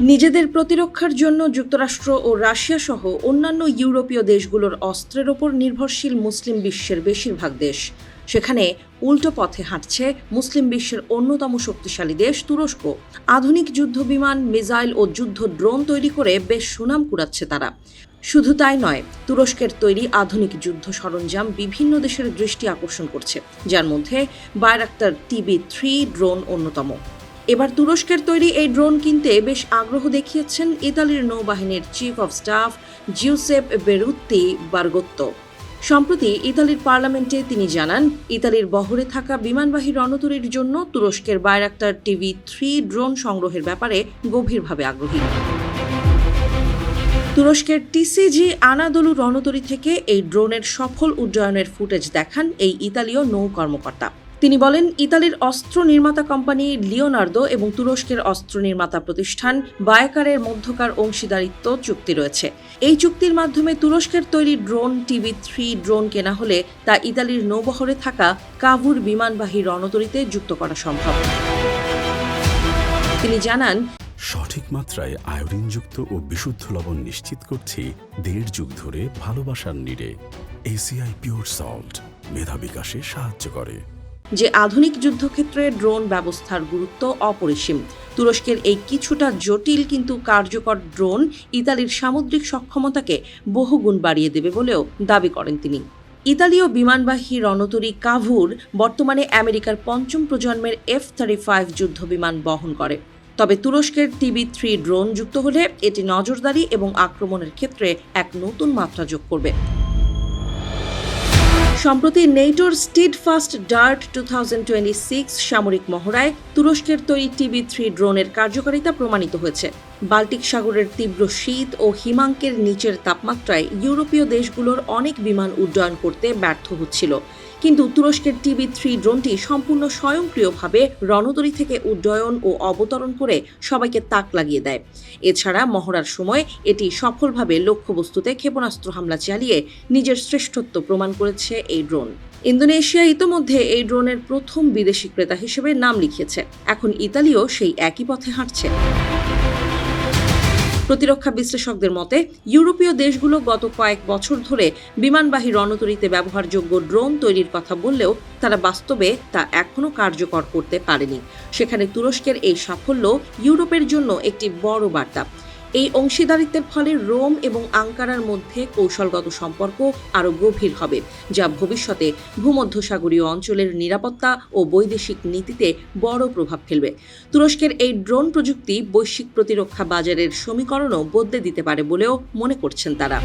নিজেদের প্রতিরক্ষার জন্য যুক্তরাষ্ট্র ও রাশিয়া সহ অন্যান্য ইউরোপীয় দেশগুলোর অস্ত্রের ওপর নির্ভরশীল মুসলিম বিশ্বের বেশিরভাগ দেশ। সেখানে উল্টো পথে হাঁটছে মুসলিম বিশ্বের অন্যতম শক্তিশালী দেশ তুরস্ক। আধুনিক যুদ্ধবিমান, মিসাইল ও যুদ্ধ ড্রোন তৈরি করে বেশ সুনাম কুড়াচ্ছে তারা। শুধু তাই নয়, তুরস্কের তৈরি আধুনিক যুদ্ধ সরঞ্জাম বিভিন্ন দেশের দৃষ্টি আকর্ষণ করছে, যার মধ্যে বায়রাক্তার TB3 ড্রোন অন্যতম। এবার তুরস্কের তৈরি এই ড্রোন কিনতে বেশ আগ্রহ দেখিয়েছেন ইতালির নৌবাহিনীর চিফ অব স্টাফ জিউসেপ বেরুত্তি বারগোত্তো। সম্প্রতি ইতালির পার্লামেন্টে তিনি জানান, ইতালির বহরে থাকা বিমানবাহী রণতরীর জন্য তুরস্কের বায়রাক্তার TB3 ড্রোন সংগ্রহের ব্যাপারে গভীরভাবে আগ্রহী। তুরস্কের TCG আনাদোলু রণতরী থেকে এই ড্রোনের সফল উড্ডয়নের ফুটেজ দেখান এই ইতালীয় নৌ কর্মকর্তা। তিনি বলেন, ইতালির অস্ত্র নির্মাতা কোম্পানি লিওনার্দো এবং তুরস্কের অস্ত্র নির্মাতা প্রতিষ্ঠান বায়াকারের মধ্যকার অংশীদারিত্ব চুক্তি রয়েছে। এই চুক্তির মাধ্যমে তুরস্কের তৈরি ড্রোন TB3 ড্রোন কেনা হলে তা ইতালির নৌবহরে থাকা কাভুর বিমানবাহী রণতরীতে যুক্ত করা সম্ভব। তিনি জানান, সঠিক মাত্রায় আয়োডিনযুক্ত ও বিশুদ্ধ লবণ নিশ্চিত করছি 1.5 যুগ ধরে ভালোবাসার নিড়ে। ACI পিওর সল্ট মেধা বিকাশে সাহায্য করে। যে আধুনিক যুদ্ধক্ষেত্রে ড্রোন ব্যবস্থার গুরুত্ব অপরিসীম। তুরস্কের এই কিছুটা জটিল কিন্তু কার্যকর ড্রোন ইতালির সামুদ্রিক সক্ষমতাকে বহুগুণ বাড়িয়ে দেবে বলেও দাবি করেন তিনি। ইতালীয় বিমানবাহী রণতরী কাভুর বর্তমানে আমেরিকার 5ম প্রজন্মের F-35 যুদ্ধবিমান বহন করে। তবে তুরস্কের TB3 ড্রোন যুক্ত হলে এটি নজরদারি এবং আক্রমণের ক্ষেত্রে এক নতুন মাত্রা যোগ করবে। সম্প্রতি নেটোর স্টিডফাস্ট ডার্ট 2026 সামরিক মহড়ায় তুরস্কের তৈরি TB3 ড্রোনের কার্যকারিতা প্রমাণিত হয়েছে। বাল্টিক সাগরের তীব্র শীত ও হিমাঙ্কের নিচের তাপমাত্রায় ইউরোপীয় দেশগুলোর অনেক বিমান উড্ডয়ন করতে ব্যর্থ হচ্ছিল, কিন্তু তুরস্কের TB3 ড্রোনটি সম্পূর্ণ স্বয়ংক্রিয়ভাবে রণতরী থেকে উড্ডয়ন ও অবতরণ করে সবাইকে তাক লাগিয়ে দেয়। এছাড়া মহড়ার সময় এটি সফলভাবে লক্ষ্যবস্তুতে ক্ষেপণাস্ত্র হামলা চালিয়ে নিজের শ্রেষ্ঠত্ব প্রমাণ করেছে এই ড্রোন। ইন্দোনেশিয়া ইতোমধ্যে এই ড্রোনের প্রথম বিদেশি ক্রেতা হিসেবে নাম লিখিয়েছে। এখন ইতালিও সেই একই পথে হাঁটছে। প্রতিরক্ষা বিশ্লেষকদের মতে, ইউরোপীয় দেশগুলো গত কয়েক বছর ধরে বিমানবাহী রণতরীতে ব্যবহারযোগ্য ড্রোন তৈরির কথা বললেও তারা বাস্তবে তা এখনও কার্যকর করতে পারেনি। সেখানে তুরস্কের এই সাফল্য ইউরোপের জন্য একটি বড় বার্তা। এই অংশীদারিত্বের ফলে রোম এবং আঙ্কারার মধ্যে কৌশলগত সম্পর্ক আরও গভীর হবে, যা ভবিষ্যতে ভূমধ্যসাগরীয় অঞ্চলের নিরাপত্তা ও বৈদেশিক নীতিতে বড় প্রভাব ফেলবে। তুরস্কের এই ড্রোন প্রযুক্তি বৈশ্বিক প্রতিরক্ষা বাজারের সমীকরণও বদলে দিতে পারে বলেও মনে করছেন তারা।